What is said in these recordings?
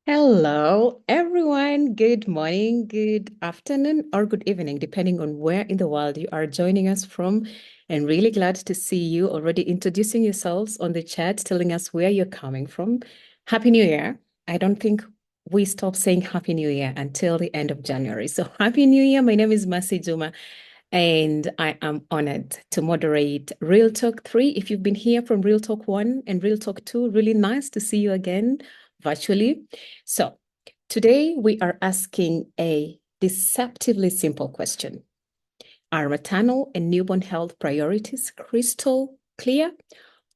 Hello, everyone. Good morning, good afternoon, or good evening, depending on where in the world you are joining us from. And really glad to see you already introducing yourselves on the chat, telling us where you're coming from. Happy New Year. I don't think we stop saying Happy New Year until the end of January. So, Happy New Year. My name is Masi Juma, and I am honored to moderate Real Talk 3. If you've been here from Real Talk 1 and Real Talk 2, really nice to see you again virtually. So today we are asking a deceptively simple question. Are maternal and newborn health priorities crystal clear,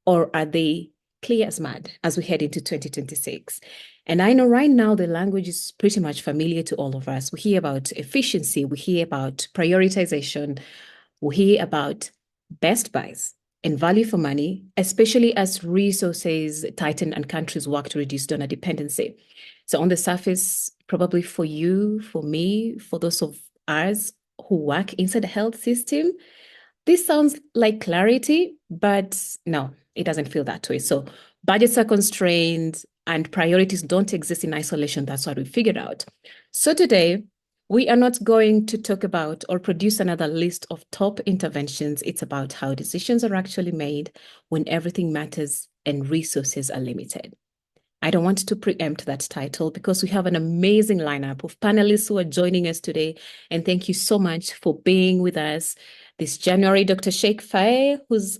or are they clear as mud as we head into 2026? And I know right now the language is pretty much familiar to all of us. We hear about efficiency, we hear about prioritization, we hear about best buys and value for money, especially as resources tighten and countries work to reduce donor dependency. So, on the surface, probably for you, for me, for those of us who work inside the health system, this sounds like clarity, but no, it doesn't feel that way. So, budgets are constrained and priorities don't exist in isolation. That's what we figured out. So, today, we are not going to talk about or produce another list of top interventions. It's about how decisions are actually made when everything matters and resources are limited. I don't want to preempt that title because we have an amazing lineup of panelists who are joining us today. And thank you so much for being with us this January. Dr. Sheikh Faye, who's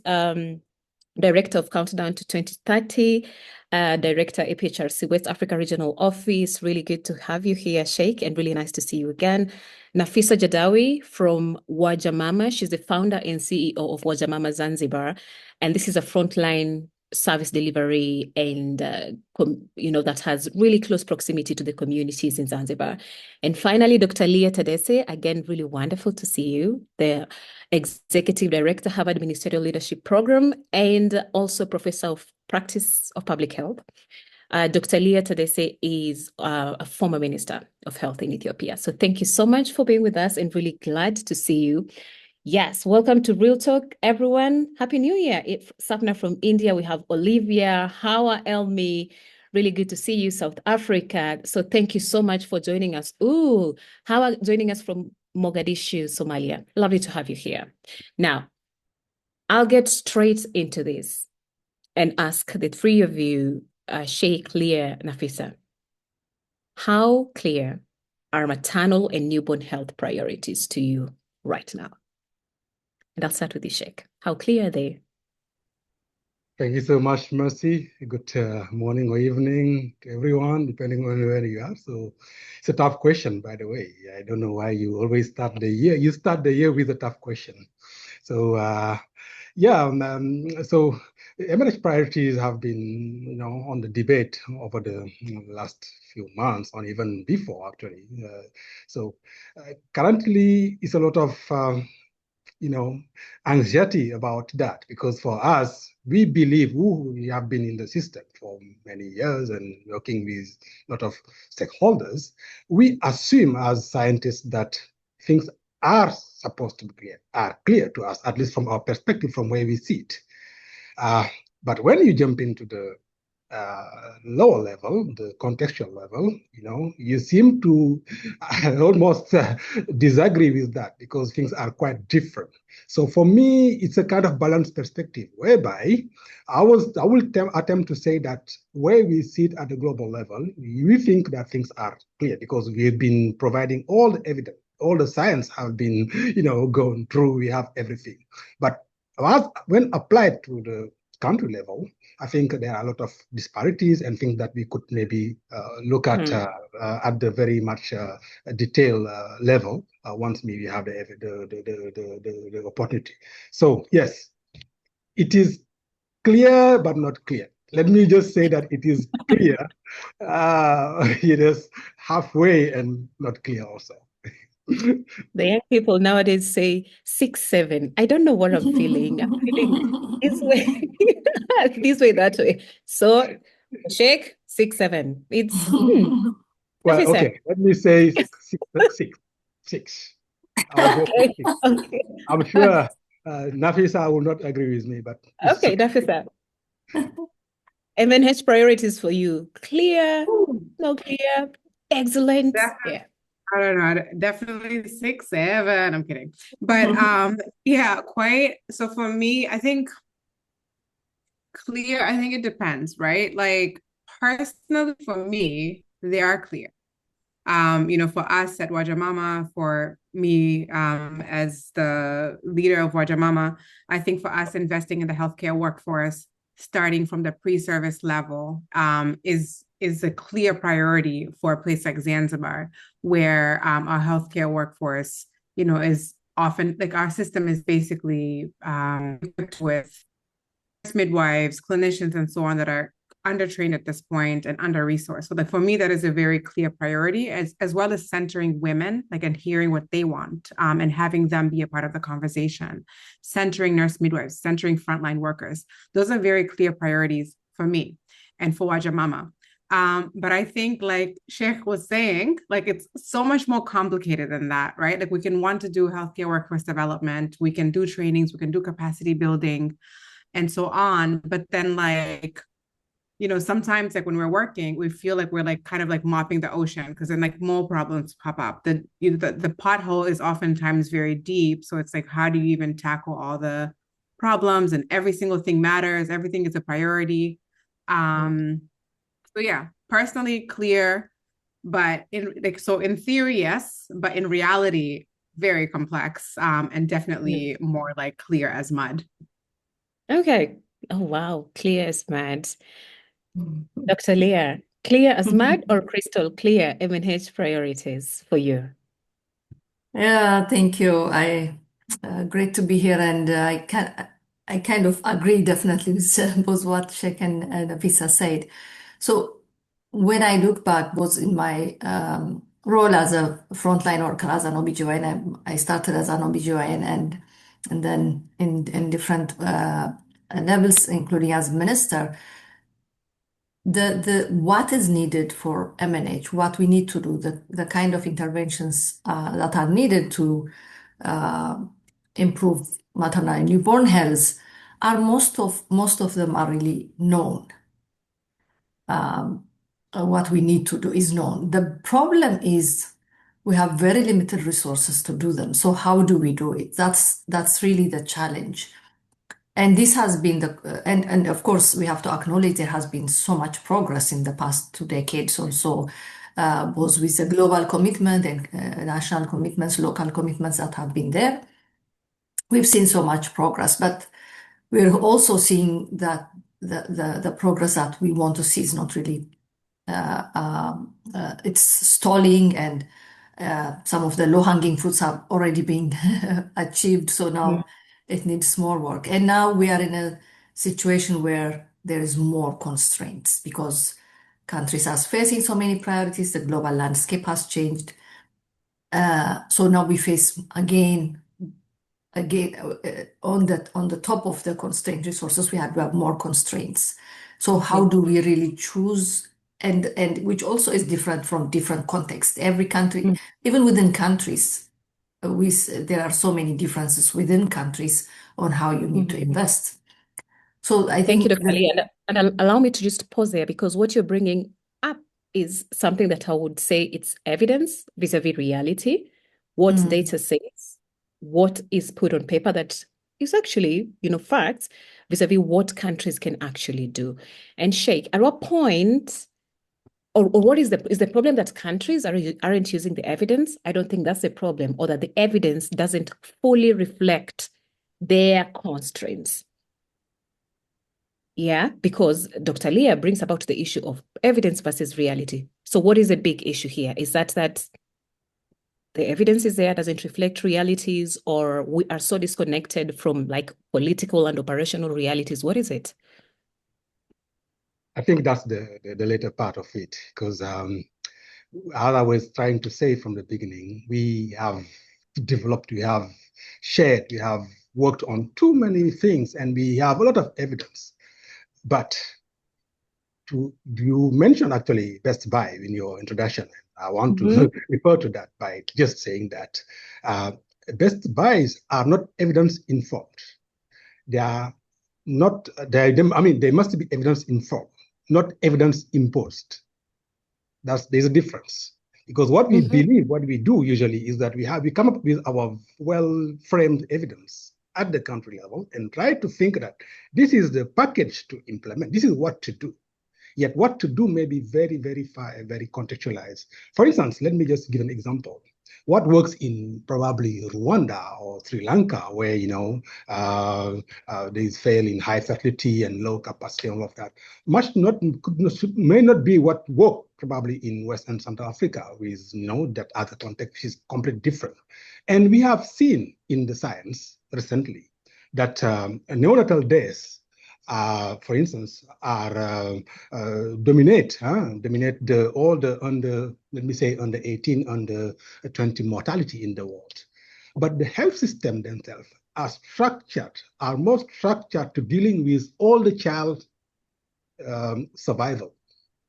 Director of Countdown to 2030, Director APHRC West Africa Regional Office. Really good to have you here, Sheikh, and really nice to see you again. Nafisa Jadawi from Wajamama. She's the founder and CEO of Wajamama Zanzibar. And this is a frontline service delivery and that has really close proximity to the communities in Zanzibar. And finally, Dr. Leah Tadese, again, really wonderful to see you, the Executive Director, Harvard Ministerial Leadership Program, and also Professor of Practice of Public Health. Dr. Leah Tadese is a former Minister of Health in Ethiopia. So thank you so much for being with us and really glad to see you. Yes, welcome to Real Talk, everyone. Happy New Year. It's Sapna from India. We have Olivia, Hawa Elmi. Really good to see you, South Africa. So thank you so much for joining us. Ooh, Hawa joining us from Mogadishu, Somalia. Lovely to have you here. Now, I'll get straight into this and ask the three of you, Sheikh, Leah, Nafisa, how clear are maternal and newborn health priorities to you right now? And I'll start with you, Sheikh. How clear are they? Thank you so much, Mercy. Good morning or evening to everyone, depending on where you are. So it's a tough question, by the way. I don't know why you always start the year. You start the year with a tough question. So so MNH priorities have been, on the debate over the last few months, or even before, actually. Currently, it's a lot of anxiety about that, because for us, we believe we have been in the system for many years and working with a lot of stakeholders. We assume as scientists that things are supposed to be clear, are clear to us, at least from our perspective, from where we sit. But when you jump into the lower level, the contextual level, you seem to almost disagree with that, because things are quite different. So for me, it's a kind of balanced perspective, whereby I will attempt to say that where we sit at the global level, we think that things are clear because we've been providing all the evidence, all the science have been, gone through, we have everything. But when applied to the country level, I think there are a lot of disparities and things that we could maybe look at the very much detailed level once we have the opportunity. So yes, it is clear but not clear. Let me just say that it is clear, it is halfway and not clear also. The young people nowadays say 6, 7. I don't know what I'm feeling. I'm feeling this way, this way, that way. So, Sheikh, 6, 7. It's Well, Nafisa. okay, let me say six. I'll go for Okay, six. okay, I'm sure Nafisa will not agree with me, but it's okay, six. Nafisa. MNH priorities for you. Clear, Ooh, no clear, excellent. definitely, Yeah. I don't know, definitely 6, 7. I'm kidding. But yeah, quite. So for me, I think clear, I think it depends, right? Like personally for me, they are clear. For us at Wajamama, for me, as the leader of Wajamama, I think for us investing in the healthcare workforce, starting from the pre-service level, is a clear priority for a place like Zanzibar, where our healthcare workforce, is often like our system is basically equipped with midwives, clinicians, and so on that are undertrained at this point and under-resourced. So like for me, that is a very clear priority, as well as centering women, like and hearing what they want, and having them be a part of the conversation, centering nurse midwives, centering frontline workers. Those are very clear priorities for me and for Wajamama. But I think like Sheikh was saying, like it's so much more complicated than that, right? Like we can want to do healthcare workforce development, we can do trainings, we can do capacity building, and so on. But then like, sometimes like when we're working, we feel like we're like kind of like mopping the ocean because then like more problems pop up. The pothole is oftentimes very deep. So it's like, how do you even tackle all the problems, and every single thing matters, everything is a priority. Um, so yeah, personally clear, but in theory, yes, but in reality, very complex, and Mm. definitely more like clear as mud. Okay. Oh, wow. Clear as mud. Dr. Leah, clear as mud or crystal clear MNH priorities for you? Yeah, thank you. Great to be here, and I kind of agree definitely with both what Sheikh and Nafisa said. So when I look back, was in my role as a frontline worker, as an OBGYN, I started as an OBGYN and then in different levels, including as minister. The what is needed for MNH, what we need to do, the kind of interventions that are needed to uh, improve maternal and newborn health are most of them are really known. What we need to do is known. The problem is we have very limited resources to do them. So how do we do it? That's really the challenge. And this has been and of course we have to acknowledge there has been so much progress in the past 2 decades or so, both with the global commitment and national commitments, local commitments that have been there. We've seen so much progress, but we're also seeing that the progress that we want to see is not really it's stalling, and some of the low-hanging fruits have already been achieved. So Mm. now it needs more work. And now we are in a situation where there is more constraints because countries are facing so many priorities. The global landscape has changed. So now we face again on the top of the constrained resources we have more constraints. So Yeah. how do we really choose, and which also is different from different contexts. Every country, Mm. even within countries, there are so many differences within countries on how you need to Mhm. invest. So I Thank you, think Dr. Lee. And allow me to just pause there because what you're bringing up is something that I would say it's evidence vis-a-vis reality, what mm, data says, what is put on paper that is actually, facts vis-a-vis what countries can actually do. And Sheikh, at what point, or what is the problem that countries aren't using the evidence? I don't think that's the problem, or that the evidence doesn't fully reflect their constraints. Yeah, because Dr. Leah brings about the issue of evidence versus reality. So what is a big issue here? Is that the evidence is there, doesn't reflect realities, or we are so disconnected from like political and operational realities? What is it? I think that's the later part of it, because as I was trying to say from the beginning, we have developed, we have shared, we have worked on too many things, and we have a lot of evidence. But you mentioned actually Best Buy in your introduction. I want Mhm. to refer to that by just saying that uh, Best Buys are not evidence informed. They are not. I mean, they must be evidence informed. not evidence imposed. There's a difference. Because what we believe, what we do usually is that we come up with our well-framed evidence at the country level and try to think that this is the package to implement. This is what to do. Yet what to do may be very, very far and very contextualized. For instance, let me just give an example. What works in probably Rwanda or Sri Lanka, where they fail in high fertility and low capacity and all of that, may not be what worked probably in West and Central Africa, with that other context is completely different. And we have seen in the science recently that neonatal deaths, for instance, dominate all the under, let me say, under 18, under 20 mortality in the world. But the health system themselves are more structured to dealing with all the child survival.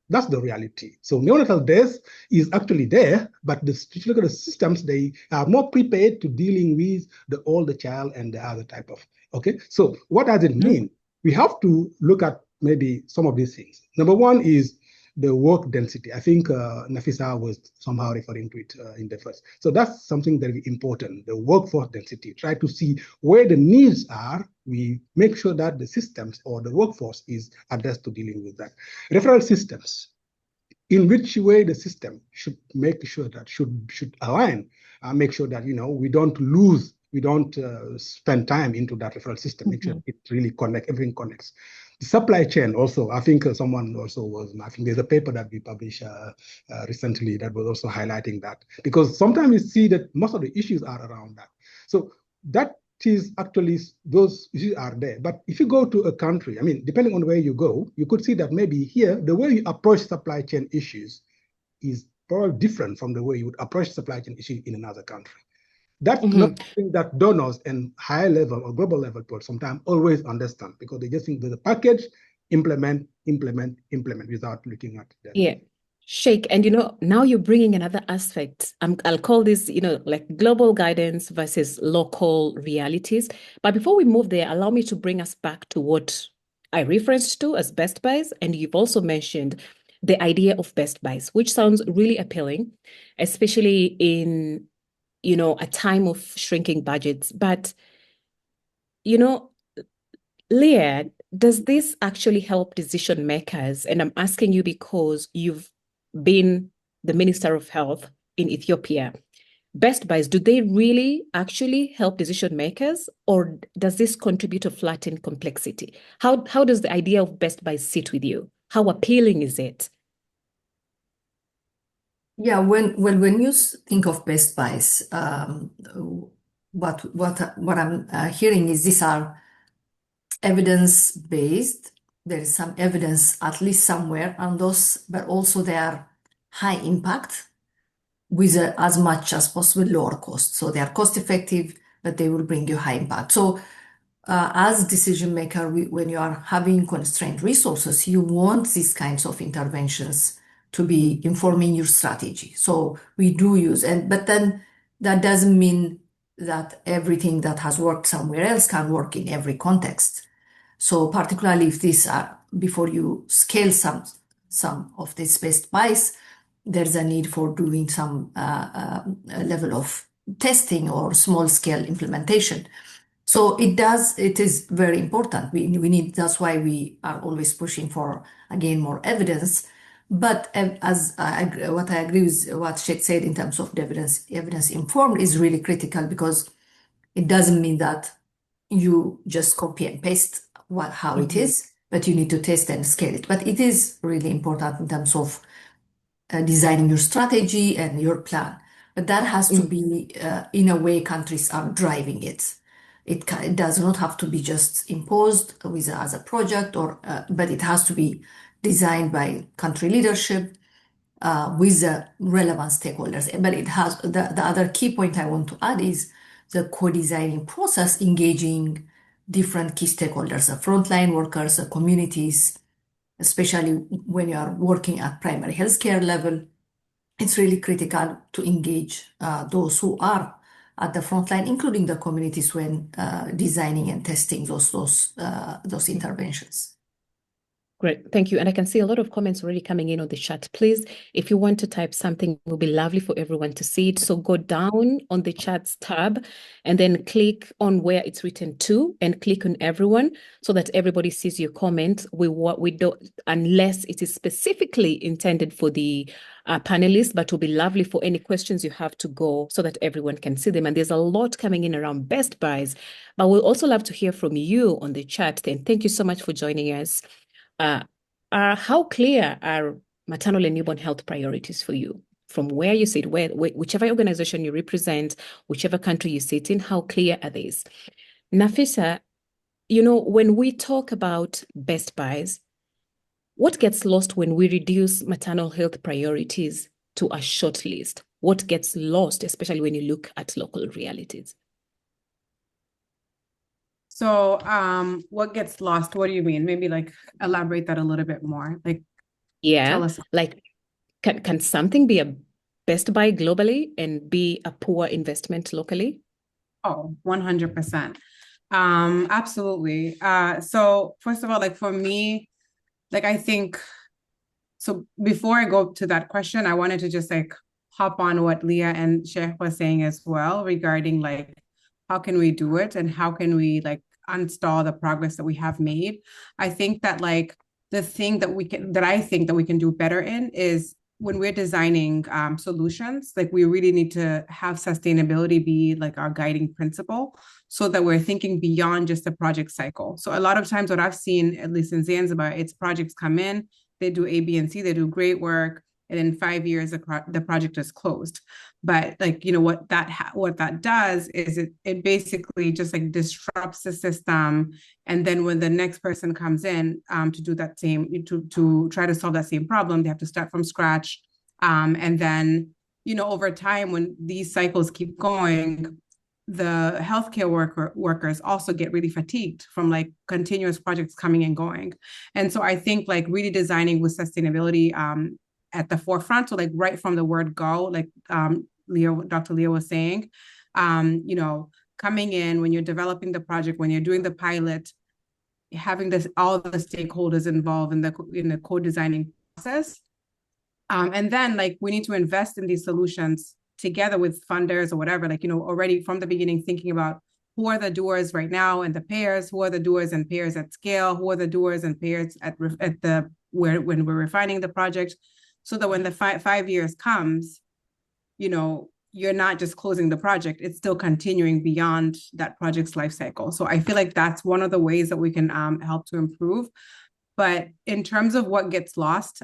That's the reality. So neonatal death is actually there, but if you look at the systems, they are more prepared to dealing with the older child and the other type of, okay? So what does it mean? We have to look at maybe some of these things. Number one is the work density. I think Nafisa was somehow referring to it in the first. So that's something very important, the workforce density. Try to see where the needs are. We make sure that the systems or the workforce is addressed to dealing with that. Referral systems, in which way the system should make sure that should align, make sure that we don't spend time into that referral system, make sure it really everything connects. The supply chain also, I think someone also I think there's a paper that we published recently that was also highlighting that, because sometimes we see that most of the issues are around that. So that is actually, those issues are there. But if you go to a country, I mean, depending on where you go, you could see that maybe here, the way you approach supply chain issues is probably different from the way you would approach supply chain issues in another country. That's not something that donors and high level or global level people sometimes always understand, because they just think there's a package, implement without looking at that. Yeah. Sheikh, and now you're bringing another aspect. I'll call this, like global guidance versus local realities. But before we move there, allow me to bring us back to what I referenced to as best buys. And you've also mentioned the idea of best buys, which sounds really appealing, especially in, a time of shrinking budgets. But, Leah, does this actually help decision makers? And I'm asking you because you've been the Minister of Health in Ethiopia. Best buys, do they really actually help decision makers, or does this contribute to flatten complexity? How does the idea of best buys sit with you? How appealing is it? Yeah, when you think of best buys, what I'm hearing is these are evidence-based. There is some evidence at least somewhere on those, but also they are high impact with as much as possible lower cost. So they are cost effective, but they will bring you high impact. So as decision maker, when you are having constrained resources, you want these kinds of interventions to be informing your strategy. So we do use, but then that doesn't mean that everything that has worked somewhere else can work in every context. So particularly if these are, before you scale some of these best buys, there's a need for doing some level of testing or small scale implementation. So it is very important. We need, that's why we are always pushing for, again, more evidence. But what I agree with what Sheikh said in terms of evidence informed is really critical, because it doesn't mean that you just copy and paste how it is, but you need to test and scale it. But it is really important in terms of designing your strategy and your plan. But that has to be in a way countries are driving it. It does not have to be just imposed as a project, but it has to be designed by country leadership with the relevant stakeholders. But it has the other key point I want to add is the co-designing process, engaging different key stakeholders, the frontline workers, the communities, especially when you are working at primary healthcare level. It's really critical to engage those who are at the front line, including the communities, when designing and testing those interventions. Great, thank you. And I can see a lot of comments already coming in on the chat. Please, if you want to type something, it will be lovely for everyone to see it. So go down on the chats tab and then click on where it's written to and click on everyone so that everybody sees your comment. We don't, unless it is specifically intended for the panelists, but it will be lovely for any questions you have to go so that everyone can see them. And there's a lot coming in around best buys, but we'll also love to hear from you on the chat. And thank you so much for joining us. How clear are maternal and newborn health priorities for you? From where you sit, whichever organization you represent, whichever country you sit in, how clear are these? Nafisa, when we talk about best buys, what gets lost when we reduce maternal health priorities to a short list? What gets lost, especially when you look at local realities? So what gets lost? What do you mean? Maybe like elaborate that a little bit more. Like tell us. Like can something be a best buy globally and be a poor investment locally? Oh, 100%. Absolutely. So first of all, like for me, like I think, so before I go to that question, I wanted to just like hop on what Leah and Sheikh was saying as well regarding like how can we do it and how can we like install the progress that we have made. I think that like the thing that I think that we can do better in is when we're designing solutions, like we really need to have sustainability be like our guiding principle so that we're thinking beyond just the project cycle. So a lot of times what I've seen, at least in Zanzibar, it's projects come in, they do A, B, and C, they do great work, and in 5 years the project is closed. But like what that does is it basically just like disrupts the system, and then when the next person comes in to do that same to try to solve that same problem, they have to start from scratch, and then over time when these cycles keep going, the healthcare workers also get really fatigued from like continuous projects coming and going. And so I think like really designing with sustainability at the forefront. So like right from the word go, like Dr. Leah was saying, coming in when you're developing the project, when you're doing the pilot, having all the stakeholders involved in the co-designing process. And then like we need to invest in these solutions together with funders or whatever, like, already from the beginning, thinking about who are the doers right now and the payers, who are the doers and payers at scale, who are the doers and payers when we're refining the project, so that when the 5 years comes, you're not just closing the project, it's still continuing beyond that project's life cycle. So I feel like that's one of the ways that we can help to improve. But in terms of what gets lost,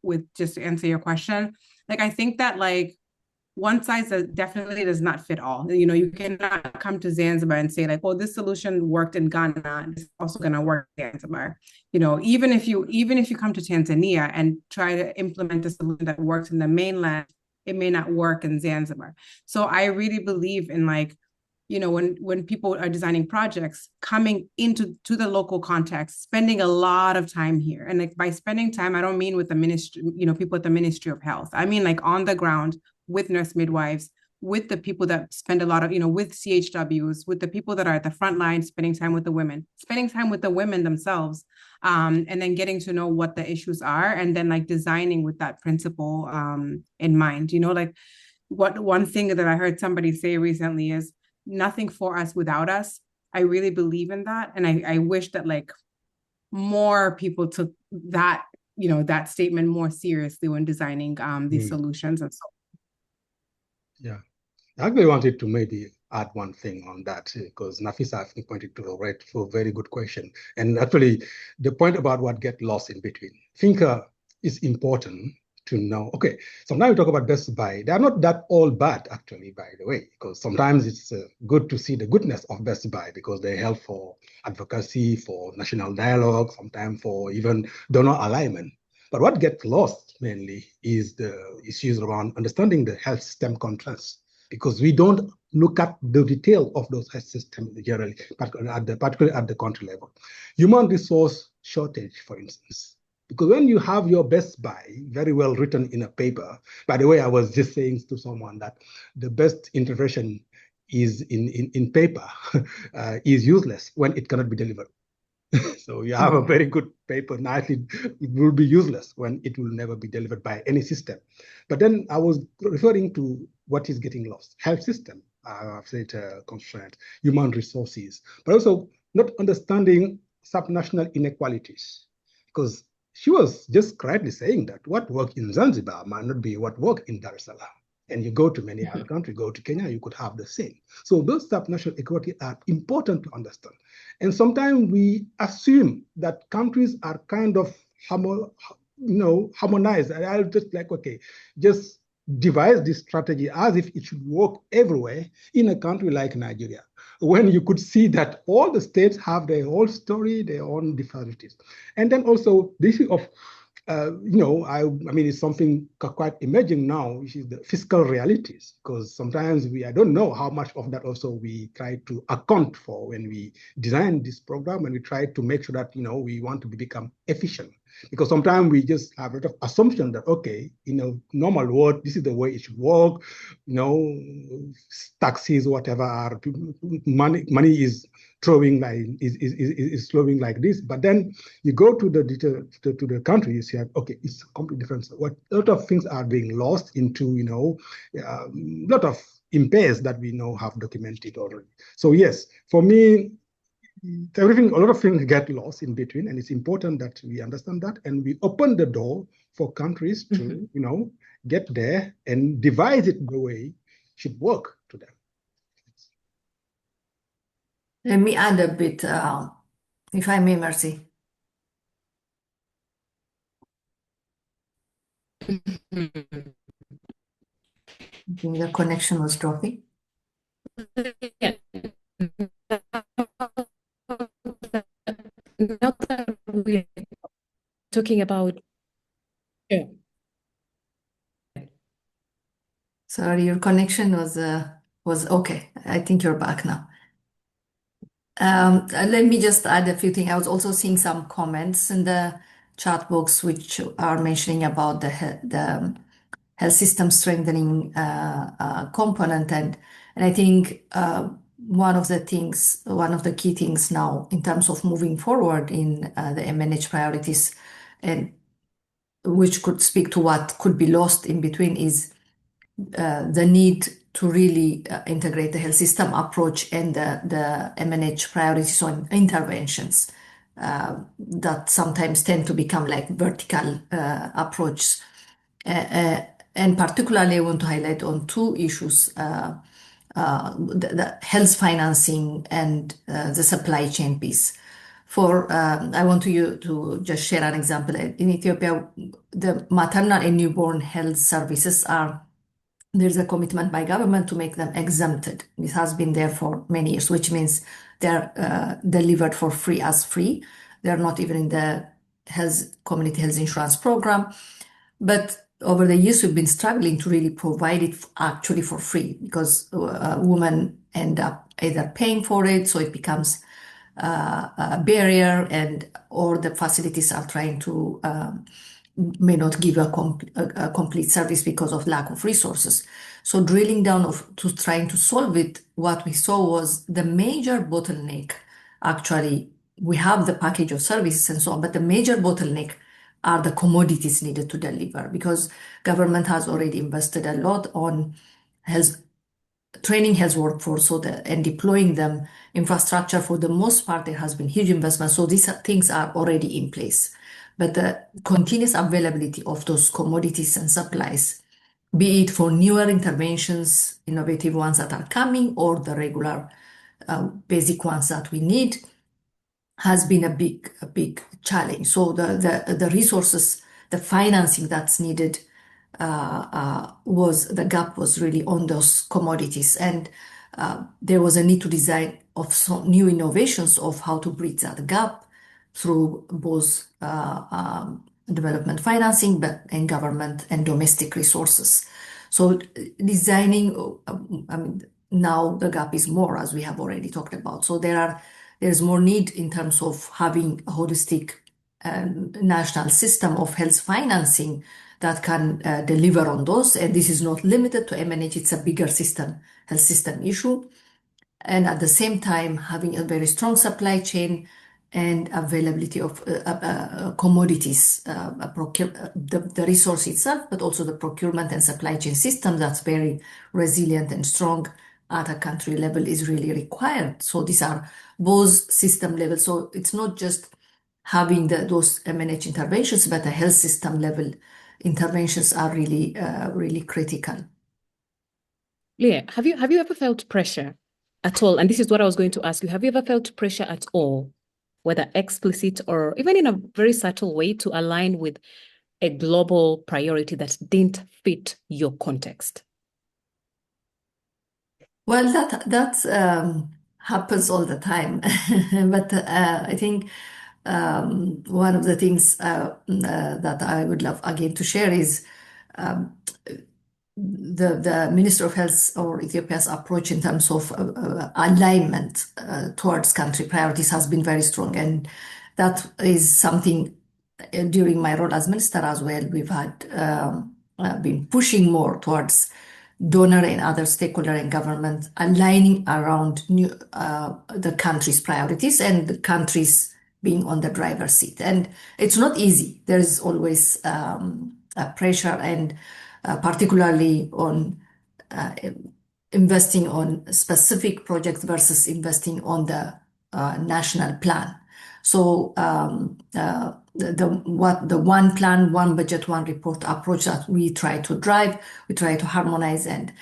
with just to answer your question, like I think that like one size definitely does not fit all. You cannot come to Zanzibar and say like, oh, this solution worked in Ghana, it's also going to work in Zanzibar. Even if you come to Tanzania and try to implement a solution that works in the mainland, it may not work in Zanzibar. So I really believe in like, when people are designing projects, coming into the local context, spending a lot of time here. And like by spending time, I don't mean with the ministry, people at the Ministry of Health. I mean like on the ground with nurse midwives, with the people that spend a lot of, with CHWs, with the people that are at the front line, spending time with the women themselves, and then getting to know what the issues are, and then like designing with that principle in mind. Like one thing that I heard somebody say recently is nothing for us without us. I really believe in that. And I wish that like more people took that, that statement more seriously when designing these solutions and so on. Yeah, I actually wanted to maybe add one thing on that because Nafisa, I think, pointed to a very good question. And actually, the point about what get lost in between, I think is important to know. Okay, sometimes we talk about best buy. They are not that all bad, actually, by the way, because sometimes it's good to see the goodness of best buy because they help for advocacy, for national dialogue, sometimes for even donor alignment. But what gets lost mainly is the issues around understanding the health system contrasts, because we don't look at the detail of those health systems generally, particularly at the country level. Human resource shortage, for instance. Because when you have your best buy very well written in a paper, by the way, I was just saying to someone that the best intervention is in paper is useless when it cannot be delivered. So you have a very good paper. Now it will be useless when it will never be delivered by any system. But then I was referring to what is getting lost. Health system, I've said constraint, human resources, but also not understanding subnational inequalities. Because she was just correctly saying that what worked in Zanzibar might not be what worked in Dar es Salaam. And you go to many other countries, go to Kenya, you could have the same. So those subnational equality are important to understand. And sometimes we assume that countries are kind of harmonized. And I'll just like, okay, just devise this strategy as if it should work everywhere in a country like Nigeria, when you could see that all the states have their whole story, their own disparities. And then also the issue of I mean, it's something quite emerging now, which is the fiscal realities, because sometimes I don't know how much of that also we try to account for when we design this program, and we try to make sure that, we want to become efficient. Because sometimes we just have a lot of assumption that, okay, in a normal world, this is the way it should work, taxes, whatever, are money is throwing like is flowing like this. But then you go to the country, you see, okay, it's completely different. What a lot of things are being lost into, a lot of impairs that we know have documented already. So yes, for me, a lot of things get lost in between, and it's important that we understand that, and we open the door for countries to, get there and devise it the way it should work to them. Let me add a bit, if I may, Mercy. I think the connection was dropping. Yeah. Now that we're talking about, yeah. Sorry, your connection was okay. I think you're back now. Let me just add a few things. I was also seeing some comments in the chat box which are mentioning about the health system strengthening component, and I think one of the key things now in terms of moving forward in the MNH priorities, and which could speak to what could be lost in between, is the need to really integrate the health system approach and the MNH priorities on interventions that sometimes tend to become like vertical approach. And particularly, I want to highlight on two issues, the health financing and the supply chain piece. I want to just share an example. In Ethiopia, the maternal and newborn health services there's a commitment by government to make them exempted. This has been there for many years, which means they're delivered for free as free. They're not even in the community health insurance program. But over the years, we've been struggling to really provide it actually for free, because women end up either paying for it, so it becomes a barrier, or the facilities are trying to may not give a complete service because of lack of resources. So drilling down to trying to solve it, what we saw was the major bottleneck. Actually, we have the package of services and so on, but the major bottleneck are the commodities needed to deliver, because government has already invested a lot on training health workforce and deploying them. Infrastructure, for the most part, there has been huge investment. So these things are already in place. But the continuous availability of those commodities and supplies, be it for newer interventions, innovative ones that are coming, or the regular basic ones that we need, has been a big challenge. So the resources, the financing that's needed, the gap was really on those commodities, and there was a need to design of some new innovations of how to bridge that gap through both development financing, and government and domestic resources. So designing, I mean, now the gap is more, as we have already talked about. So there's more need in terms of having a holistic national system of health financing that can deliver on those. And this is not limited to MNH, it's a bigger health system issue. And at the same time, having a very strong supply chain and availability of commodities, the resource itself, but also the procurement and supply chain system that's very resilient and strong at a country level is really required. So these are both system level. So it's not just having those MNH interventions, but the health system level interventions are really critical. Leah, have you ever felt pressure at all? And this is what I was going to ask you. Have you ever felt pressure at all, whether explicit or even in a very subtle way, to align with a global priority that didn't fit your context? Well, that happens all the time, but I think one of the things that I would love again to share is um, the Minister of Health or Ethiopia's approach in terms of alignment towards country priorities has been very strong, and that is something during my role as minister as well. We've had been pushing more towards donor and other stakeholder and government aligning around the country's priorities and the countries being on the driver's seat. And it's not easy. There is always a pressure, and particularly on uh, investing on specific projects versus investing on the national plan. So the one plan, one budget, one report approach that we try to drive, we try to harmonize, and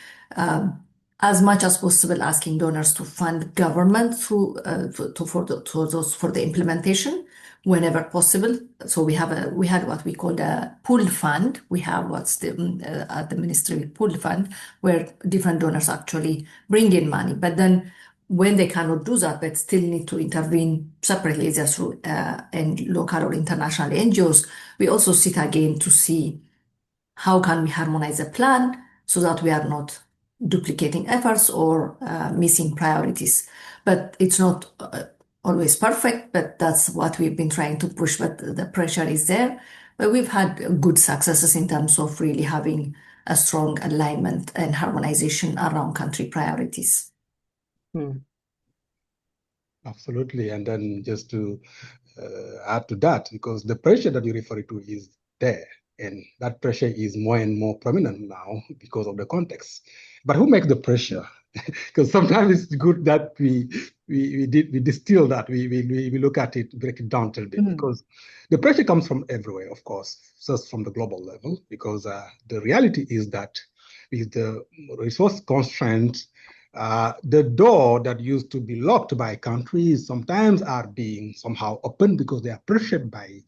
as much as possible asking donors to fund government through for the implementation whenever possible. So we had what we call the pool fund. We have what's at the ministry pool fund, where different donors actually bring in money, but then when they cannot do that, but still need to intervene separately, either through and local or international NGOs, we also sit again to see how can we harmonize a plan so that we are not duplicating efforts or missing priorities. But it's not always perfect, but that's what we've been trying to push. But the pressure is there. But we've had good successes in terms of really having a strong alignment and harmonization around country priorities. Absolutely. And then just to add to that, because the pressure that you refer to is there, and that pressure is more and more prominent now because of the context. But who makes the pressure? Because sometimes it's good that we distill that, we look at it, break it down a little bit, because the pressure comes from everywhere, of course, just from the global level, because the reality is that with the resource constraints, the door that used to be locked by countries sometimes are being somehow opened because they are pressured by,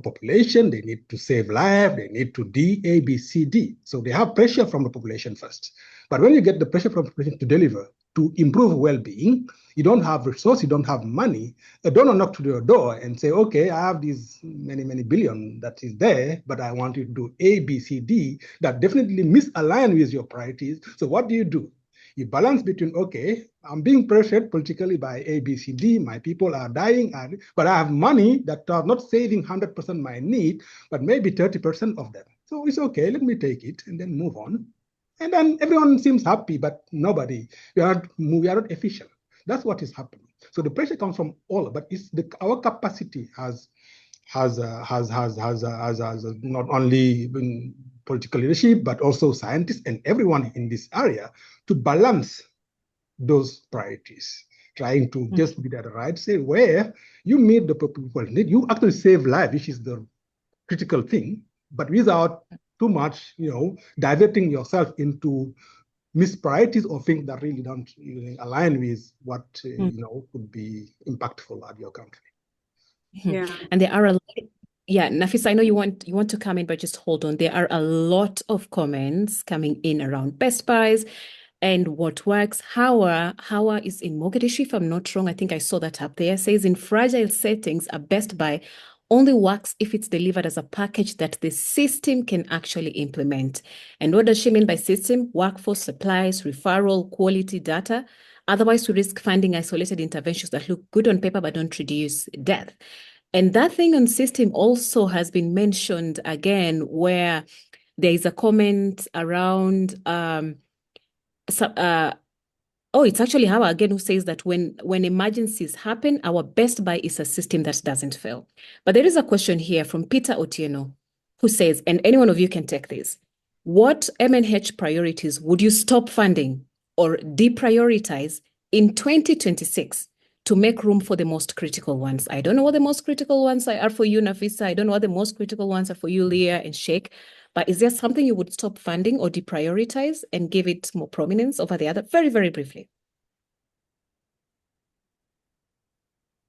population. They need to save life. They need to D, A, B, C, D. So they have pressure from the population first. But when you get the pressure from the population to deliver, to improve well-being, you don't have resource, you don't have money. A donor knock to your door and say, okay, I have these many, many billion that is there, but I want you to do A, B, C, D, that definitely misalign with your priorities. So what do? You balance between, okay, I'm being pressured politically by A, B, C, D, my people are dying, but I have money that are not saving 100% my need, but maybe 30% of them. So it's okay, let me take it and then move on. And then everyone seems happy, but nobody, we are not efficient. That's what is happening. So the pressure comes from all, but it's our capacity has not only political leadership, but also scientists and everyone in this area to balance those priorities, trying to just be at the right say where you meet the people need, you actually save life, which is the critical thing, but without too much, diverting yourself into mispriorities or things that really don't align with what could be impactful at your country. Yeah. And there are a lot. Yeah, Nafisa, I know you want to come in, but just hold on. There are a lot of comments coming in around Best Buys and what works. Hawa is in Mogadishu, if I'm not wrong. I think I saw that up there. Says in fragile settings, a Best Buy only works if it's delivered as a package that the system can actually implement. And what does she mean by system? Workforce, supplies, referral, quality data. Otherwise, we risk funding isolated interventions that look good on paper but don't reduce death. And that thing on system also has been mentioned again, where there is a comment around Oh, it's actually Hawa again who says that when emergencies happen, our best buy is a system that doesn't fail. But there is a question here from Peter Otieno, who says, and any one of you can take this. What MNH priorities would you stop funding or deprioritize in 2026 to make room for the most critical ones? I don't know what the most critical ones are for you, Nafisa. I don't know what the most critical ones are for you, Leah and Sheikh. But is there something you would stop funding or deprioritize and give it more prominence over the other? Very, very briefly.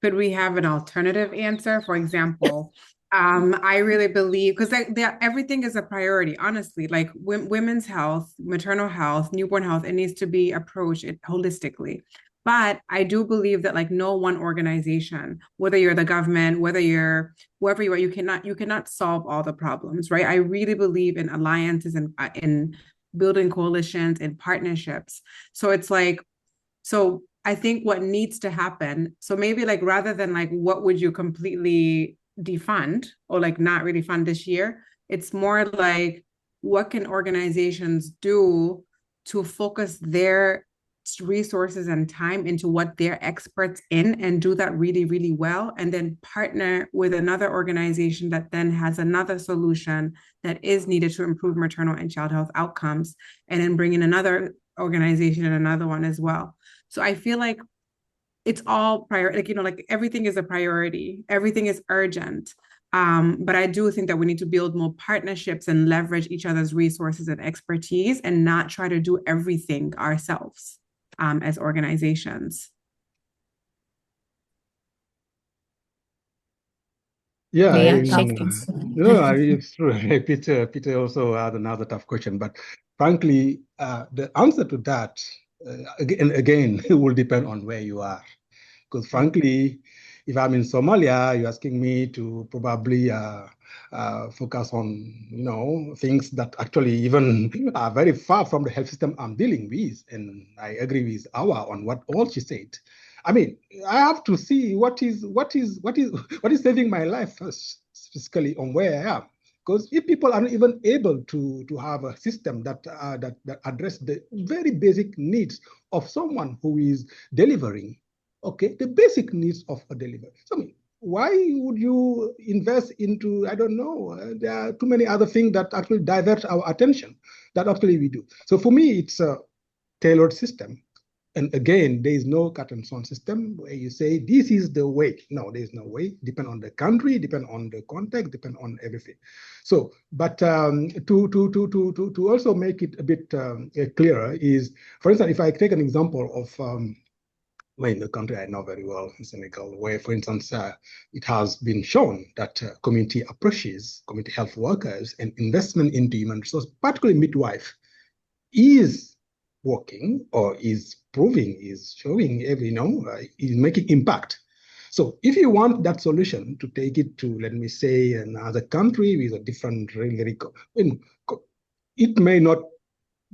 Could we have an alternative answer? For example, I really believe because everything is a priority, honestly. Like women's health, maternal health, newborn health, it needs to be approached holistically. But I do believe that like no one organization, whether you're the government, whether you're whoever you are, you cannot solve all the problems, right? I really believe in alliances and in building coalitions and partnerships. So it's like, so I think what needs to happen, so maybe like rather than like what would you completely defund or like not really fund this year, it's more like what can organizations do to focus their resources and time into what they're experts in and do that really, really well, and then partner with another organization that then has another solution that is needed to improve maternal and child health outcomes, and then bring in another organization and another one as well. So I feel like it's all like, like everything is a priority, everything is urgent. But I do think that we need to build more partnerships and leverage each other's resources and expertise and not try to do everything ourselves as organizations. Yeah, Leah, no, it's true. Peter also had another tough question, but frankly, the answer to that, again, it will depend on where you are. Because frankly, if I'm in Somalia, you're asking me to probably focus on, things that actually even are very far from the health system I'm dealing with. And I agree with Awa on what all she said. I mean, I have to see what is saving my life first, specifically on where I am. Because if people are not even able to have a system that address the very basic needs of someone who is delivering, okay, the basic needs of a delivery. So, I mean, why would you invest into, I don't know, there are too many other things that actually divert our attention that actually we do. So for me, it's a tailored system. And again, there is no cut and sewn system where you say, this is the way. No, there is no way. Depend on the country, depend on the context, depend on everything. So, but to also make it a bit clearer is, for instance, if I take an example of in the country I know very well, in Senegal, where, for instance, it has been shown that community approaches, community health workers, and investment into human resources, particularly midwife, is working or is proving, is showing, is making impact. So if you want that solution to take it to, let me say, another country with a different, it may not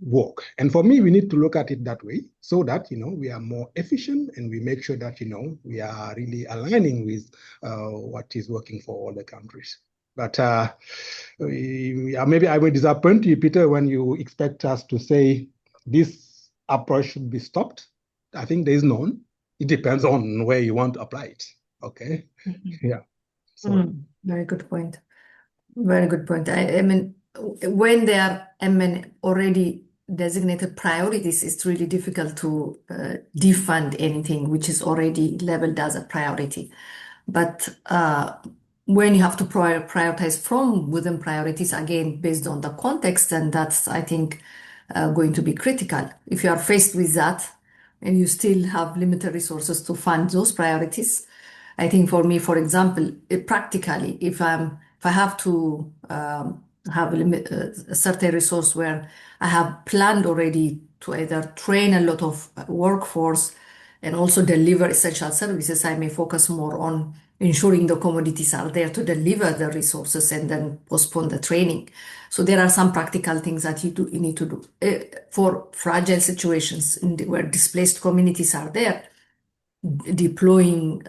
work. And for me, we need to look at it that way so that, we are more efficient and we make sure that, we are really aligning with what is working for all the countries. But maybe I will disappoint you, Peter, when you expect us to say this approach should be stopped. I think there is none. It depends on where you want to apply it. Okay. Mm-hmm. Yeah. So. Very good point. Very good point. I mean, when they are already designated priorities, it's really difficult to defund anything which is already labeled as a priority. But when you have to prioritize from within priorities, again, based on the context, and that's, I think, going to be critical. If you are faced with that and you still have limited resources to fund those priorities, I think for me, for example, practically, if I have to have a certain resource where I have planned already to either train a lot of workforce and also deliver essential services, I may focus more on ensuring the commodities are there to deliver the resources and then postpone the training. So there are some practical things that you need to do. For fragile situations where displaced communities are there, deploying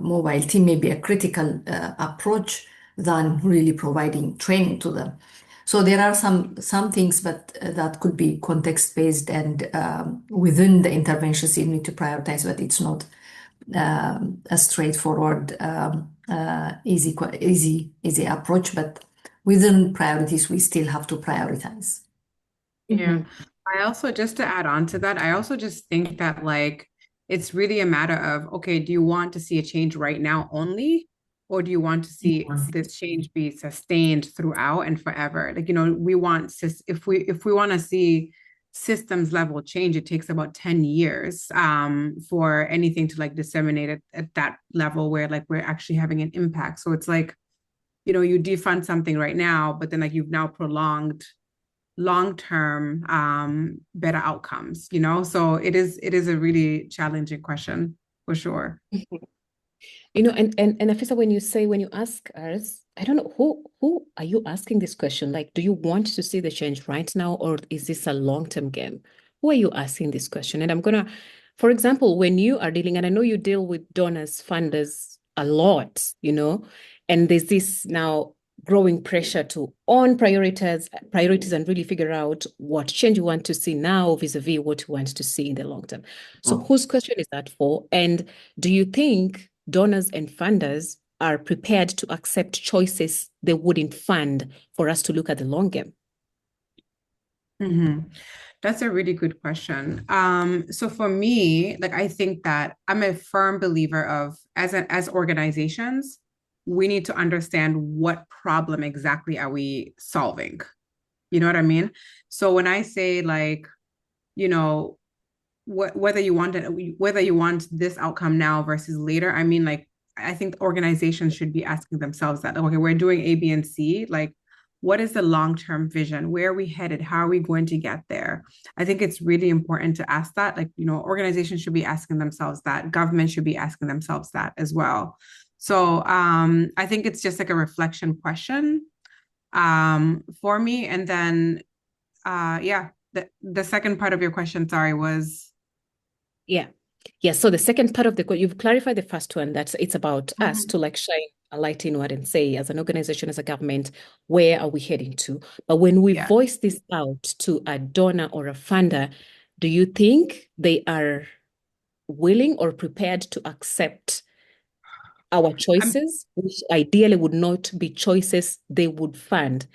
mobile team may be a critical approach than really providing training to them. So there are some things, but that could be context-based and within the interventions you need to prioritize, but it's not a straightforward, easy approach. But within priorities, we still have to prioritize. Yeah. I also, just to add on to that, I also just think that like it's really a matter of, okay, do you want to see a change right now only? Or do you want to see this change be sustained throughout and forever? Like, we want if we want to see systems level change, it takes about 10 years for anything to like disseminate at that level where like we're actually having an impact. So it's like, you defund something right now, but then like you've now prolonged long-term better outcomes, so it is a really challenging question for sure. And Afisa, when you ask us, I don't know who are you asking this question? Like, do you want to see the change right now, or is this a long-term game? Who are you asking this question? And I'm gonna, for example, when you are dealing, and I know you deal with donors, funders a lot, and there's this now growing pressure to priorities and really figure out what change you want to see now vis-a-vis what you want to see in the long term. So whose question is that for? And do you think donors and funders are prepared to accept choices they wouldn't fund for us to look at the long game? That's a really good question. So for me, like I think that I'm a firm believer of as organizations, we need to understand what problem exactly are we solving. You know what I mean? So when I say like, whether you want this outcome now versus later, I mean, like, I think organizations should be asking themselves that, okay, we're doing A, B, and C, like, what is the long-term vision? Where are we headed? How are we going to get there? I think it's really important to ask that. Like, organizations should be asking themselves that. Government should be asking themselves that as well. So I think it's just like a reflection question for me. And then, the second part of your question, sorry, was... Yeah. So the second part of you've clarified the first one, that it's about us to like shine a light inward and say, as an organization, as a government, where are we heading to? But when we voice this out to a donor or a funder, do you think they are willing or prepared to accept our choices, which ideally would not be choices they would fund?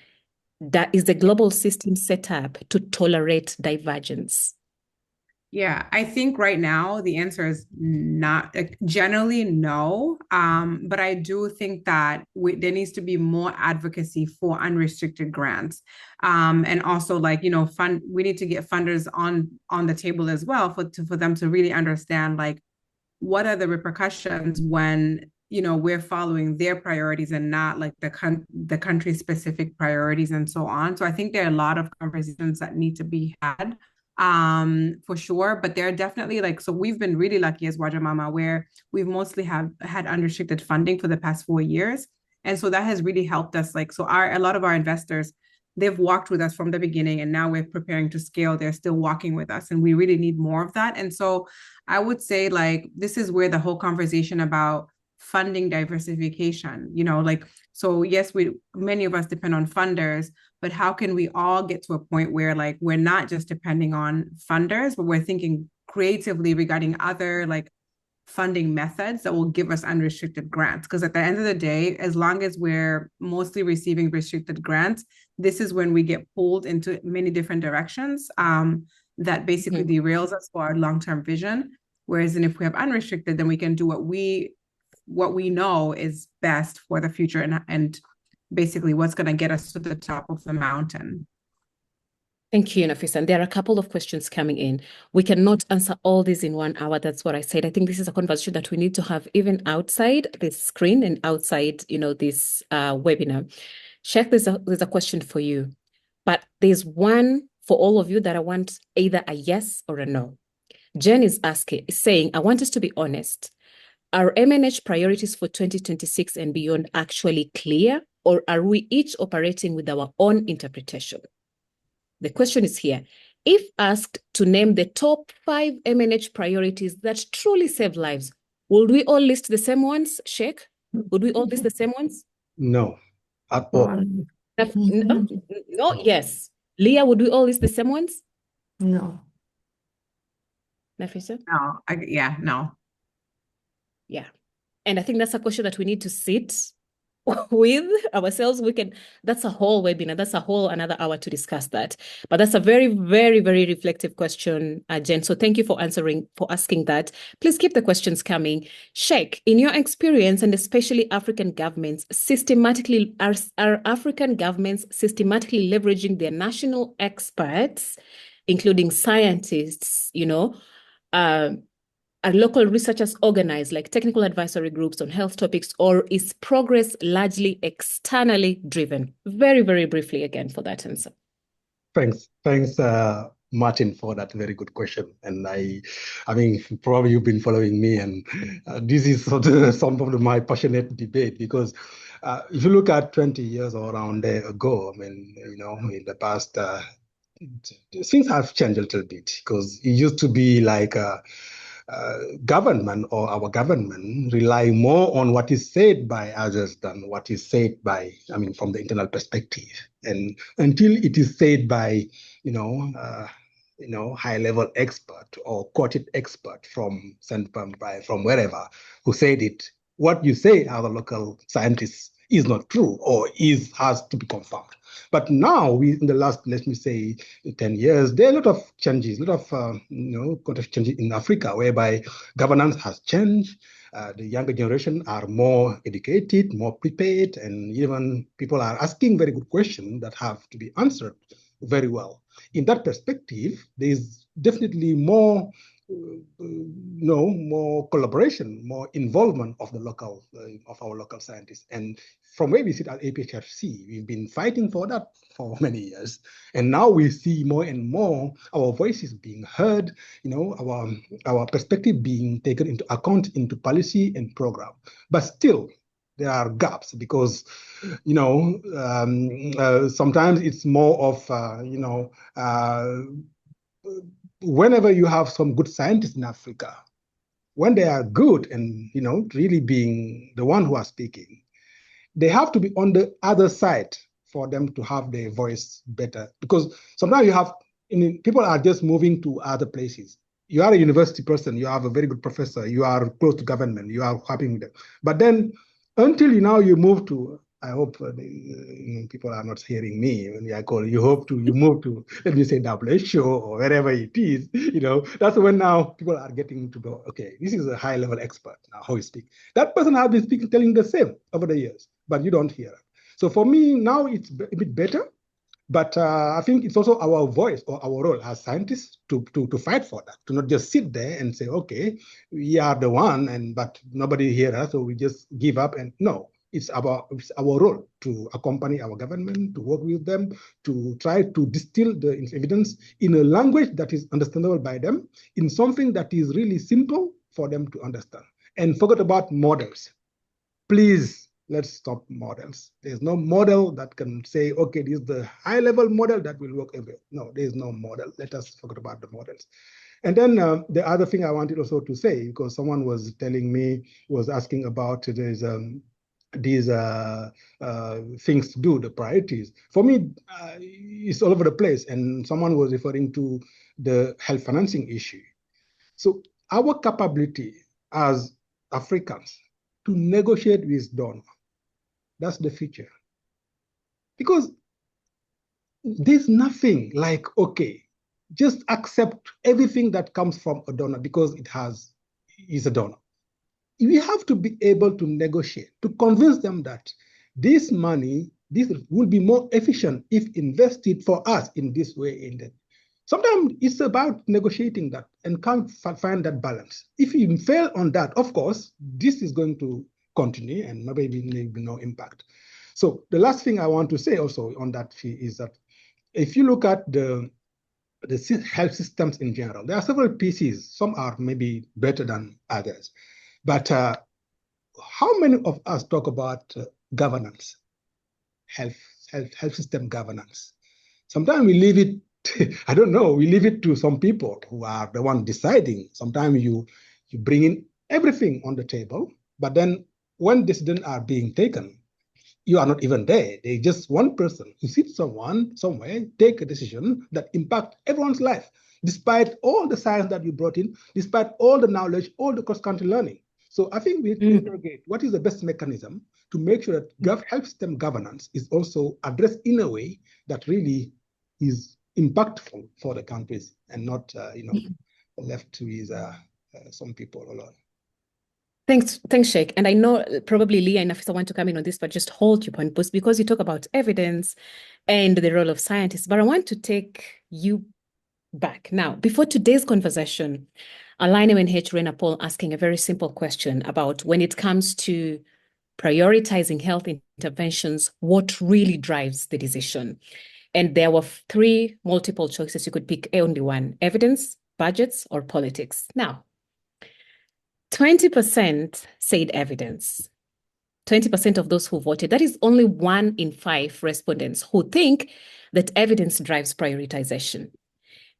That is the global system set up to tolerate divergence? Yeah, I think right now the answer is not generally no. But I do think that there needs to be more advocacy for unrestricted grants. And also like, we need to get funders on the table as well for them to really understand like what are the repercussions when we're following their priorities and not like the country specific priorities and so on. So I think there are a lot of conversations that need to be had for sure. But there are definitely like, so we've been really lucky as Wajamama where we've mostly had unrestricted funding for the past 4 years. And so that has really helped us. Like, so a lot of our investors, they've walked with us from the beginning and now we're preparing to scale. They're still walking with us and we really need more of that. And so I would say like, this is where the whole conversation about funding diversification, like, so yes, many of us depend on funders, but how can we all get to a point where like we're not just depending on funders, but we're thinking creatively regarding other like funding methods that will give us unrestricted grants? Because at the end of the day, as long as we're mostly receiving restricted grants, this is when we get pulled into many different directions that basically derails us for our long-term vision. Whereas if we have unrestricted, then we can do what we know is best for the future and basically what's going to get us to the top of the mountain. Thank you, Nafisa. And there are a couple of questions coming in. We cannot answer all these in 1 hour. That's what I said. I think this is a conversation that we need to have even outside this screen and outside, this webinar. Sheikh, there's a question for you, but there's one for all of you that I want either a yes or a no. Jen is saying, I want us to be honest. Are MNH priorities for 2026 and beyond actually clear, or are we each operating with our own interpretation? The question is here. If asked to name the top 5 MNH priorities that truly save lives, would we all list the same ones, Sheikh? Would we all list the same ones? No, at all. No, no, yes. Leah, would we all list the same ones? No. Nafisa? No, yeah, no. Yeah. And I think that's a question that we need to sit with ourselves. That's a whole webinar, that's a whole another hour to discuss that. But that's a very, very, very reflective question, Jen. So thank you for asking that. Please keep the questions coming. Sheikh, in your experience, and especially African governments, are African governments systematically leveraging their national experts, including scientists, are local researchers organized like technical advisory groups on health topics, or is progress largely externally driven? Very, very briefly again for that answer. Thanks, Martin, for that very good question. And I mean, probably you've been following me, and this is sort of some of my passionate debate, because if you look at 20 years or around there ago, I mean, in the past, things have changed a little bit, because it used to be like government or our government rely more on what is said by others than what is said from the internal perspective. And until it is said by, high-level expert or quoted expert from wherever who said it, what you say as a local scientist is not true or has to be confirmed. But now, in the last, let me say, 10 years, there are a lot of changes, a lot of changes in Africa, whereby governance has changed. The younger generation are more educated, more prepared, and even people are asking very good questions that have to be answered very well. In that perspective, there is definitely more more collaboration, more involvement of our local scientists. And from where we sit at APHRC, we've been fighting for that for many years. And now we see more and more our voices being heard, our perspective being taken into account into policy and program. But still, there are gaps, because sometimes it's more of whenever you have some good scientists in Africa, when they are good and really being the one who are speaking, they have to be on the other side for them to have their voice better. Because sometimes people are just moving to other places. You are a university person, you have a very good professor, you are close to government, you are helping with them. But then until you move to, I hope people are not hearing me when I call you move to, let me say, WHO or wherever it is, that's when now people are getting to go, okay, this is a high level expert now, how he speaks. That person has been speaking, telling the same over the years, but you don't hear it. So for me, now it's a bit better. But I think it's also our voice or our role as scientists to fight for that, to not just sit there and say, okay, we are the one, but nobody hears us, so we just give up. And no, it's our role to accompany our government, to work with them, to try to distill the evidence in a language that is understandable by them, in something that is really simple for them to understand. And forget about models. Please, let's stop models. There's no model that can say, okay, this is the high-level model that will work everywhere. No, there's no model. Let us forget about the models. And then the other thing I wanted also to say, because someone was asking about these things to do, the priorities. For me, it's all over the place. And someone was referring to the health financing issue. So our capability as Africans to negotiate with donor, that's the future. Because there's nothing like, okay, just accept everything that comes from a donor because is a donor. We have to be able to negotiate, to convince them that this money, this will be more efficient if invested for us in this way. In that, sometimes it's about negotiating that and can't find that balance. If you fail on that, of course, this is going to continue and maybe no impact. So the last thing I want to say also on that is that if you look at the health systems in general, there are several pieces. Some are maybe better than others. But how many of us talk about governance, health system governance? Sometimes we leave it, I don't know, we leave it to some people who are the one deciding. Sometimes you bring in everything on the table, but then when decisions are being taken, you are not even there. They just one person who sits somewhere, take a decision that impacts everyone's life, despite all the science that you brought in, despite all the knowledge, all the cross-country learning. So I think we need to interrogate what is the best mechanism to make sure that health system governance is also addressed in a way that really is impactful for the countries and not, left to his, some people alone. Thanks, Sheikh. And I know probably Leah and Nafisa want to come in on this, but just hold your point, because you talk about evidence and the role of scientists. But I want to take you back. Now, before today's conversation, Mud MNH ran a poll asking a very simple question about when it comes to prioritizing health interventions, what really drives the decision? And there were 3 multiple choices. You could pick only one: evidence, budgets, or politics. Now, 20% said evidence. 20% of those who voted, that is only 1 in 5 respondents who think that evidence drives prioritization.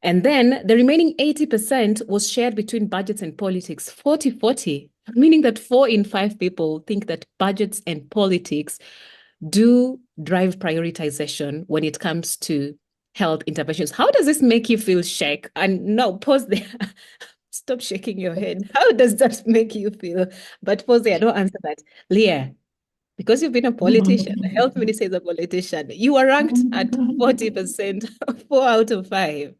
And then the remaining 80% was shared between budgets and politics, 40-40, meaning that 4 in 5 people think that budgets and politics do drive prioritization when it comes to health interventions. How does this make you feel, Sheikh? And no, pause there. Stop shaking your head. How does that make you feel? But pause there, don't answer that. Leah, because you've been a politician, the health minister is a politician, you are ranked at 40%, 4 out of 5.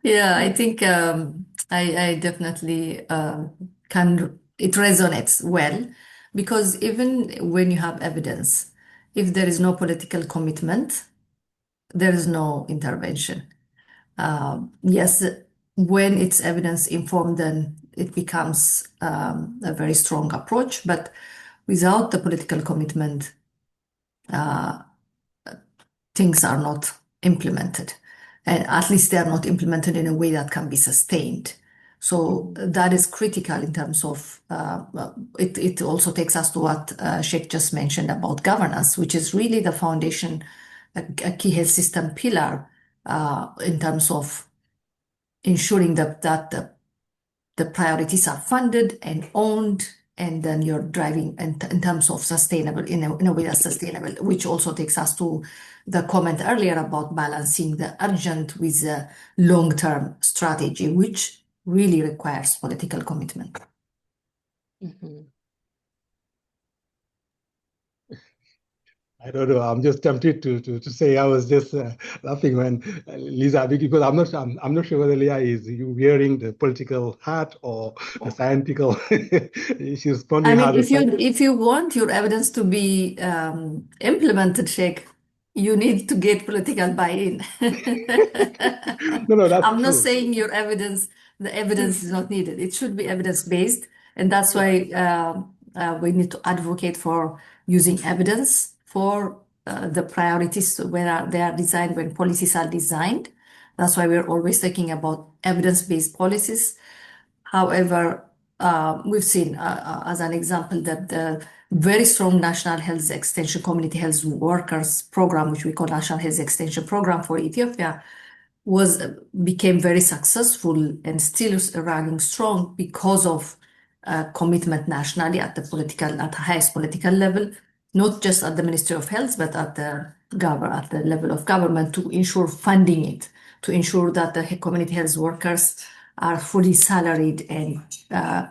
Yeah, I think I definitely it resonates well, because even when you have evidence, if there is no political commitment, there is no intervention. Yes, when it's evidence informed, then it becomes a very strong approach, but without the political commitment, things are not implemented. And at least they are not implemented in a way that can be sustained. So that is critical in terms of, it also takes us to what Sheikh just mentioned about governance, which is really the foundation, a key health system pillar in terms of ensuring that the priorities are funded and owned, and then you're driving in terms of sustainable, in a way that's sustainable, which also takes us to the comment earlier about balancing the urgent with the long-term strategy, which really requires political commitment. I don't know. I'm just tempted to say. I was just laughing when Lisa, because I'm not sure whether Leah is wearing the political hat or the scientific. She's responding. I mean, if you want your evidence to be implemented, Sheikh, you need to get political buy-in. No, that's I'm not true. saying the evidence is not needed. It should be evidence-based, and that's why we need to advocate for using evidence for the priorities when they are designed, when policies are designed. That's why we're always talking about evidence-based policies. However, we've seen, as an example, that the very strong National Health Extension Community Health Workers Program, which we call National Health Extension Program for Ethiopia, became very successful and still running strong because of commitment nationally at the highest political level, not just at the Ministry of Health, but at the level of government, to ensure funding it, to ensure that the community health workers are fully salaried and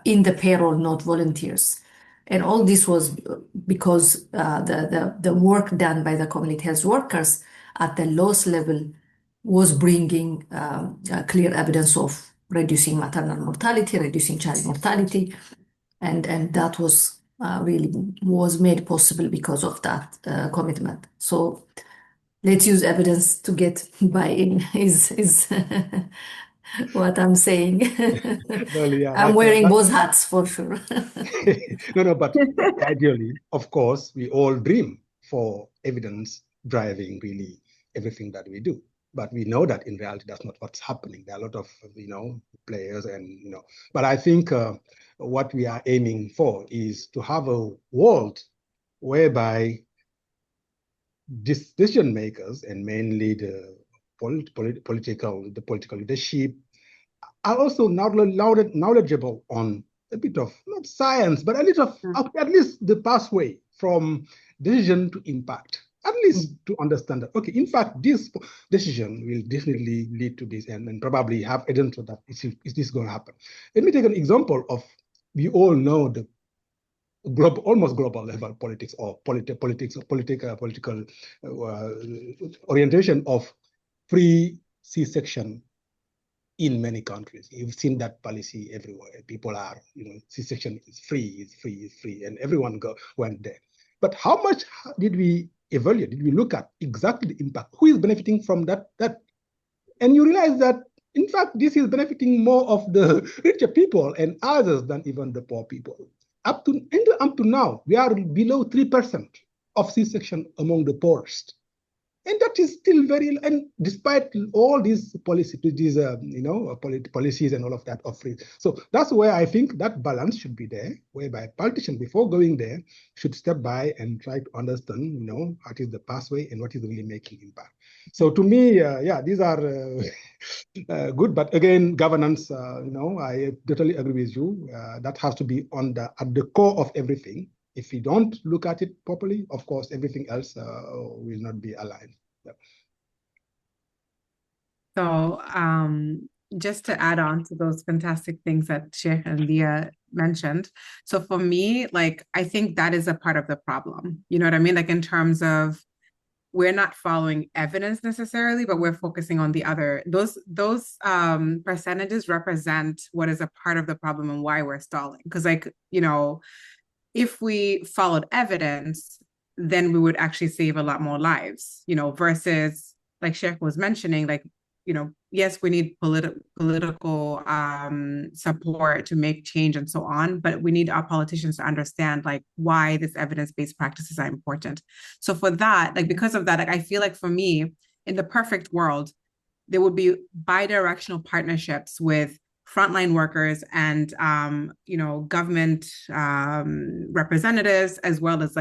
in the payroll, not volunteers. And all this was because the work done by the community health workers at the lowest level was bringing clear evidence of reducing maternal mortality, reducing child mortality, and that was really was made possible because of that commitment. So let's use evidence to get buy-in is what I'm saying. No, yeah, I'm wearing both hats for sure. No, but ideally, of course, we all dream for evidence driving really everything that we do. But we know that in reality, that's not what's happening. There are a lot of, players and, but I think what we are aiming for is to have a world whereby decision makers, and mainly the political leadership, are also knowledgeable on a bit of not science, but a little of at least the pathway from decision to impact. At least to understand that, okay, in fact, this decision will definitely lead to this and probably have evidence that is this going to happen. Let me take an example of, we all know the almost global level politics or political orientation of free C-section in many countries. You've seen that policy everywhere. People are, C-section is free, and everyone went there. But how much did we evaluate? Did we look at exactly the impact? Who is benefiting from that? And you realize that, in fact, this is benefiting more of the richer people and others than even the poor people. Up to now, we are below 3% of C-section among the poorest. And that is still very, and despite all these policies, policies and all of that of free. So that's where I think that balance should be there, whereby politicians, before going there, should step by and try to understand, what is the pathway and what is really making impact. So to me, these are good. But again, governance, I totally agree with you. That has to be at the core of everything. If we don't look at it properly, of course, everything else will not be aligned. Yeah. So just to add on to those fantastic things that Sheikh and Leah mentioned. So for me, I think that is a part of the problem. You know what I mean? In terms of, we're not following evidence necessarily, but we're focusing on the other. Those percentages represent what is a part of the problem and why we're stalling. Because if we followed evidence, then we would actually save a lot more lives, versus, like Sheikh was mentioning, yes, we need political support to make change and so on, but we need our politicians to understand why this evidence-based practices are important. So for that, because of that, I feel like for me, in the perfect world, there would be bi-directional partnerships with frontline workers and government representatives, as well as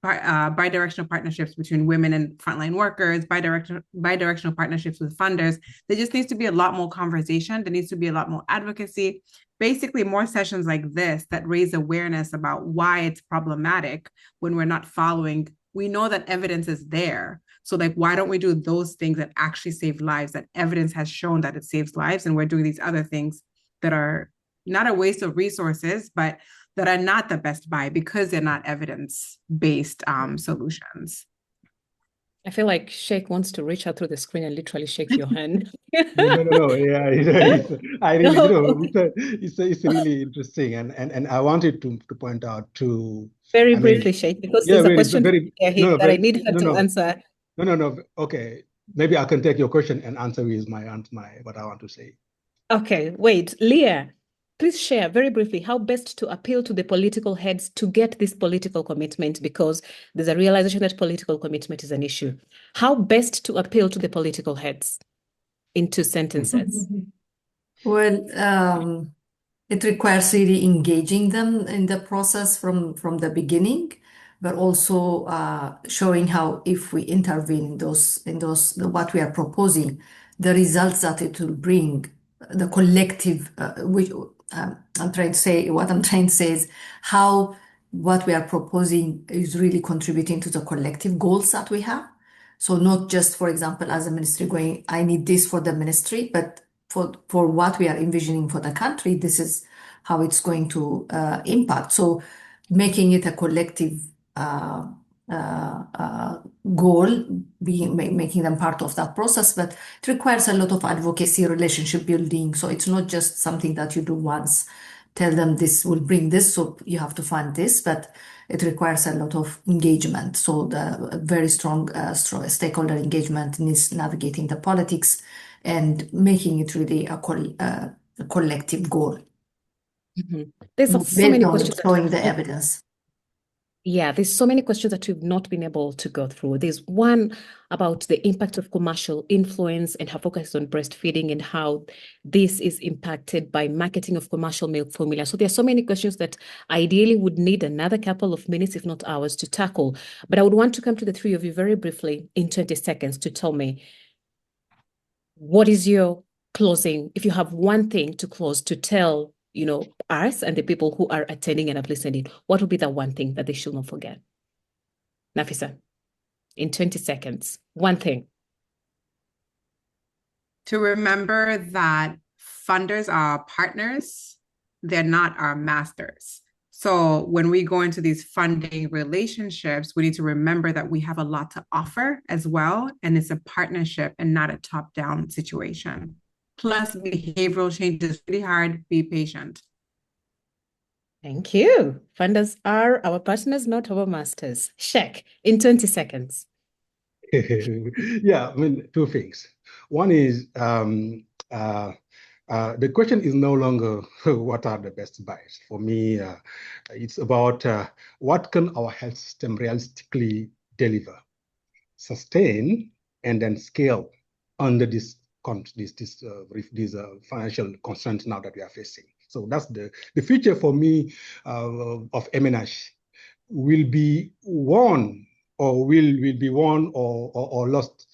bi-directional partnerships between women and frontline workers, bi-directional partnerships with funders. There just needs to be a lot more conversation. There needs to be a lot more advocacy. Basically, more sessions like this that raise awareness about why it's problematic when we're not following. We know that evidence is there. So why don't we do those things that actually save lives, that evidence has shown that it saves lives, and we're doing these other things that are not a waste of resources, but that are not the best buy because they're not evidence-based solutions. I feel like Sheikh wants to reach out through the screen and literally shake your hand. No. Yeah, it's really interesting, and I wanted to point out very briefly, Sheikh, because there's a question that I need her to answer. No. Okay, maybe I can take your question and answer with what I want to say. Okay, wait, Leah. Please share very briefly how best to appeal to the political heads to get this political commitment, because there's a realization that political commitment is an issue. How best to appeal to the political heads in 2 sentences? Well, it requires really engaging them in the process from the beginning, but also showing how, if we intervene in those what we are proposing, the results that it will bring, the collective, which I'm trying to say, what I'm trying to say is how what we are proposing is really contributing to the collective goals that we have. So not just, for example, as a ministry going, I need this for the ministry, but for what we are envisioning for the country, this is how it's going to impact. So making it a collective goal, making them part of that process, but it requires a lot of advocacy, relationship building. So it's not just something that you do once, tell them this will bring this, so you have to fund this, but it requires a lot of engagement. So the very strong stakeholder engagement needs navigating the politics and making it really a collective goal. Mm-hmm. There's so many questions showing the evidence. Yeah, there's so many questions that we've not been able to go through. There's one about the impact of commercial influence and her focus on breastfeeding and how this is impacted by marketing of commercial milk formula. So there are so many questions that ideally would need another couple of minutes, if not hours, to tackle. But I would want to come to the 3 of you very briefly in 20 seconds to tell me, what is your closing, if you have one thing to close to tell us and the people who are attending and have listened in, what would be the one thing that they should not forget? Nafisa, in 20 seconds, one thing. To remember that funders are partners, they're not our masters. So when we go into these funding relationships, we need to remember that we have a lot to offer as well. And it's a partnership and not a top-down situation. Plus, behavioral change is really hard. Be patient. Thank you. Funders are our partners, not our masters. Sheikh, in 20 seconds. Yeah, I mean, two things. One is the question is no longer what are the best buys. For me, it's about what can our health system realistically deliver, sustain, and then scale under this financial constraints now that we are facing. So that's the future for me of MNH will be won or will be won or lost,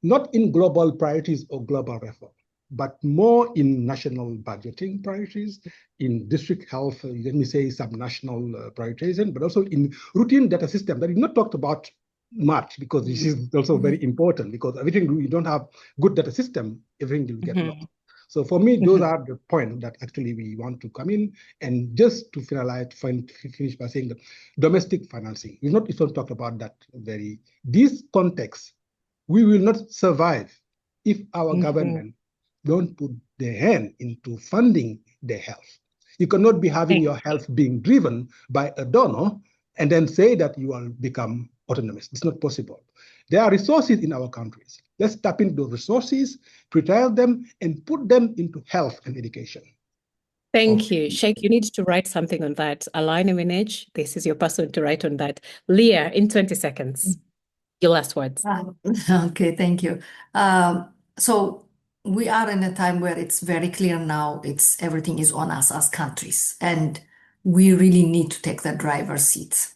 not in global priorities or global reform, but more in national budgeting priorities, in district health, let me say subnational prioritization, but also in routine data system that is not talked about much, because this is also very important, because everything we don't have good data system, everything will get lost. So for me, those are the points that actually we want to come in. And just to finish by saying that domestic financing, it's not talked about that this context, we will not survive if our government don't put their hand into funding their health. You cannot be having your health being driven by a donor and then say that you will become autonomous. It's not possible. There are resources in our countries. Let's tap into those resources, prioritize them, and put them into health and education. Thank you. Sheikh, you need to write something on that. Mud MNH, this is your person to write on that. Leah, in 20 seconds, your last words. Okay, thank you. So we are in a time where it's very clear now, everything is on us as countries, and we really need to take the driver's seat.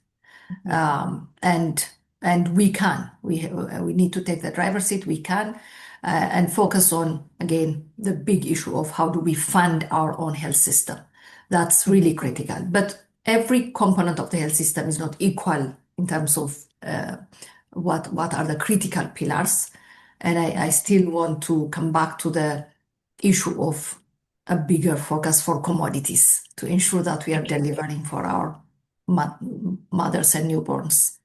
And we can. We need to take the driver's seat. We can and focus on, again, the big issue of how do we fund our own health system. That's really critical. But every component of the health system is not equal in terms of what are the critical pillars. And I still want to come back to the issue of a bigger focus for commodities to ensure that we are delivering for our mothers and newborns.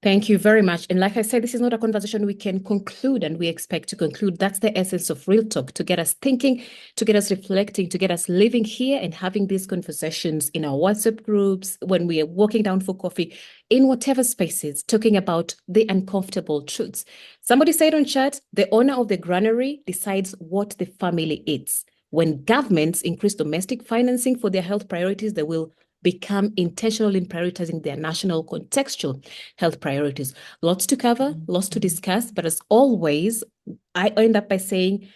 Thank you very much. And like I said, this is not a conversation we can conclude, and we expect to conclude. That's the essence of Real Talk, to get us thinking, to get us reflecting, to get us living here and having these conversations in our WhatsApp groups, when we are walking down for coffee, in whatever spaces, talking about the uncomfortable truths. Somebody said on chat, the owner of the granary decides what the family eats. When governments increase domestic financing for their health priorities, they will become intentional in prioritizing their national contextual health priorities. Lots to cover, lots to discuss, but as always, I end up by saying,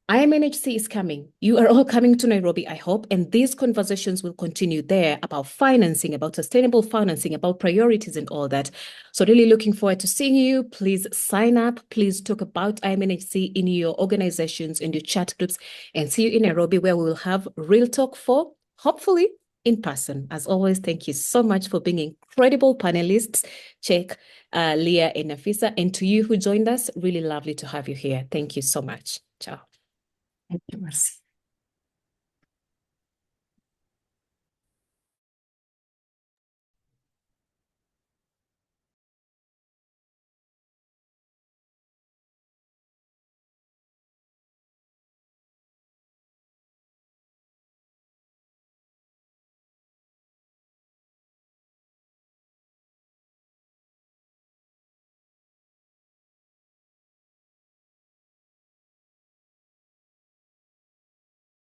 IMNHC is coming. You are all coming to Nairobi, I hope, and these conversations will continue there about financing, about sustainable financing, about priorities and all that. So really looking forward to seeing you. Please sign up. Please talk about IMNHC in your organizations, in your chat groups, and see you in Nairobi, where we will have Real Talk 4, hopefully in person. As always, thank you so much for being incredible panelists, Sheikh, Leah, and Nafisa. And to you who joined us, really lovely to have you here. Thank you so much. Ciao. Thank you, Mercy.